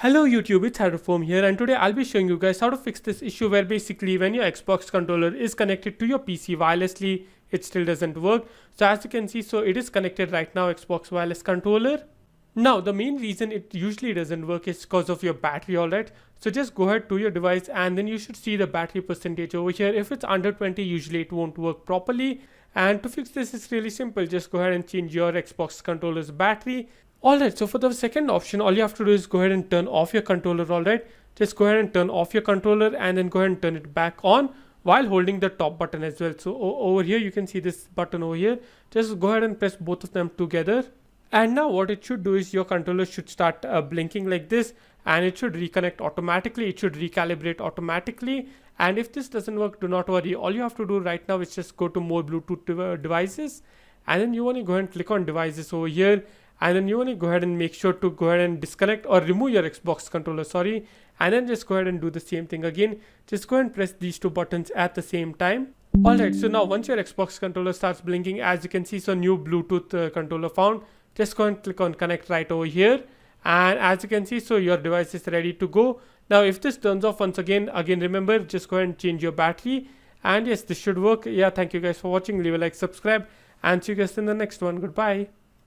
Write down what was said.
Hello YouTube, it's Hydroform here, and today I'll be showing you guys how to fix this issue where basically when your Xbox controller is connected to your PC wirelessly, it still doesn't work. So as you can see, so it is connected right now, Xbox wireless controller. Now the main reason it usually doesn't work is because of your battery, alright. So just go ahead to your device and then you should see the battery percentage over here. If it's under 20, usually it won't work properly. And to fix this, it's really simple. Just go ahead and change your Xbox controller's battery. Alright, so for the second option, all you have to do is go ahead and turn off your controller, alright. Just go ahead and turn off your controller and then go ahead and turn it back on while holding the top button as well. So over here, you can see this button over here. Just go ahead and press both of them together. And now what it should do is your controller should start blinking like this, and it should reconnect automatically. It should recalibrate automatically. And if this doesn't work, do not worry. All you have to do right now is just go to more Bluetooth devices, and then you want to go ahead and click on devices over here. And then you want to go ahead and make sure to go ahead and disconnect or remove your Xbox controller, and then just go ahead and do the same thing again. Just go ahead and press these two buttons at the same time. Alright, so now once your Xbox controller starts blinking, as you can see, so new Bluetooth controller found. Just go and click on connect right over here, and as you can see, so your device is ready to go. Now if this turns off once again remember, just go ahead and change your battery, and yes, this should work. Yeah, thank you guys for watching. Leave a like, subscribe, and see you guys in the next one. Goodbye.